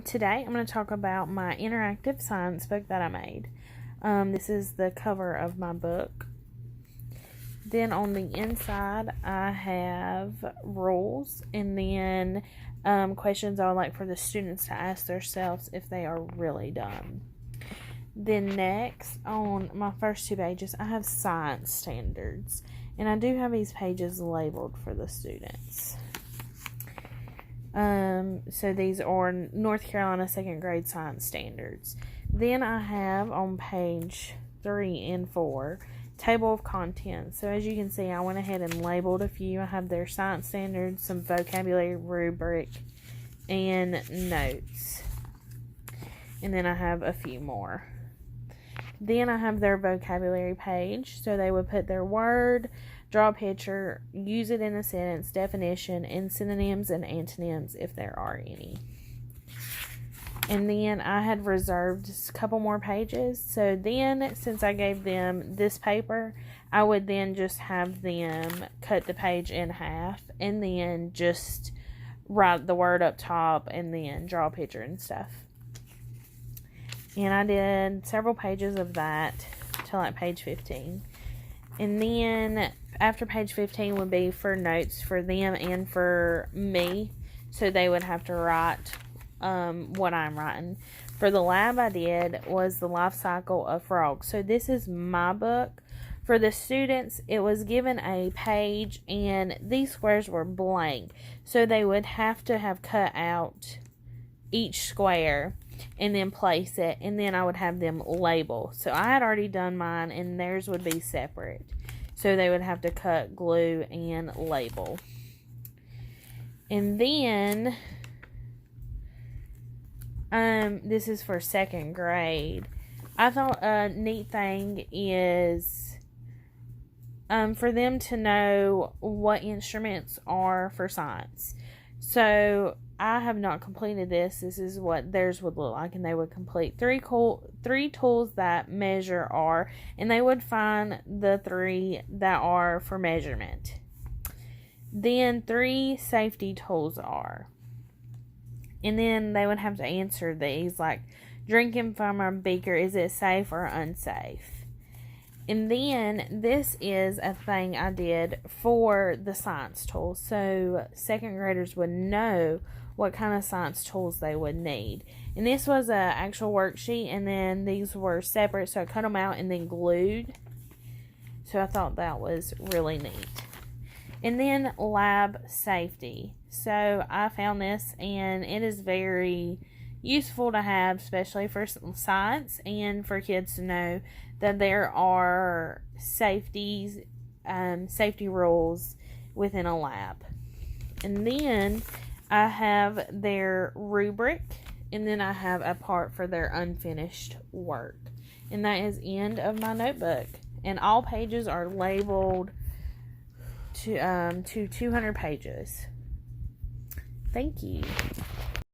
Today I'm going to talk about my interactive science book that I made. This is the cover of my book. Then on the inside I have rules and then questions I would like for the students to ask themselves if they are really dumb. Then next, on my first two pages, I have science standards. And I do have these pages labeled for the students. So these are North Carolina second grade science standards. Then I have on page 3 and 4, table of contents. So as you can see, I went ahead and labeled a few. I have their science standards, some vocabulary rubric, and notes. And then I have a few more. Then I have their vocabulary page. So they would put their word, draw a picture, use it in a sentence, definition, and synonyms and antonyms if there are any. And then I had reserved a couple more pages. So then, since I gave them this paper, I would then just have them cut the page in half and then just write the word up top and then draw a picture and stuff. And I did several pages of that till like page 15. And then after page 15 would be for notes for them and for me. So they would have to write what I'm writing. For the lab I did was the life cycle of frogs. So this is my book. For the students, it was given a page and these squares were blank. So they would have to have cut out each square and then place it, and then I would have them label. So I had already done mine and theirs would be separate. So they would have to cut, glue, and label. And then this is for second grade. I thought a neat thing is for them to know what instruments are for science. So I have not completed this. This is what theirs would look like, and they would complete three tools that measure are, and they would find the 3 that are for measurement. Then 3 safety tools are, and then they would have to answer these, like drinking from a beaker, is it safe or unsafe? And then this is a thing I did for the science tools, so second graders would know what kind of science tools they would need. And this was an actual worksheet, and then these were separate, so I cut them out and then glued. So I thought that was really neat. And then lab safety. So I found this, and it is very useful to have, especially for science and for kids to know that there are safety rules within a lab. And then I have their rubric, and then I have a part for their unfinished work. And that is the end of my notebook. And all pages are labeled to 200 pages. Thank you.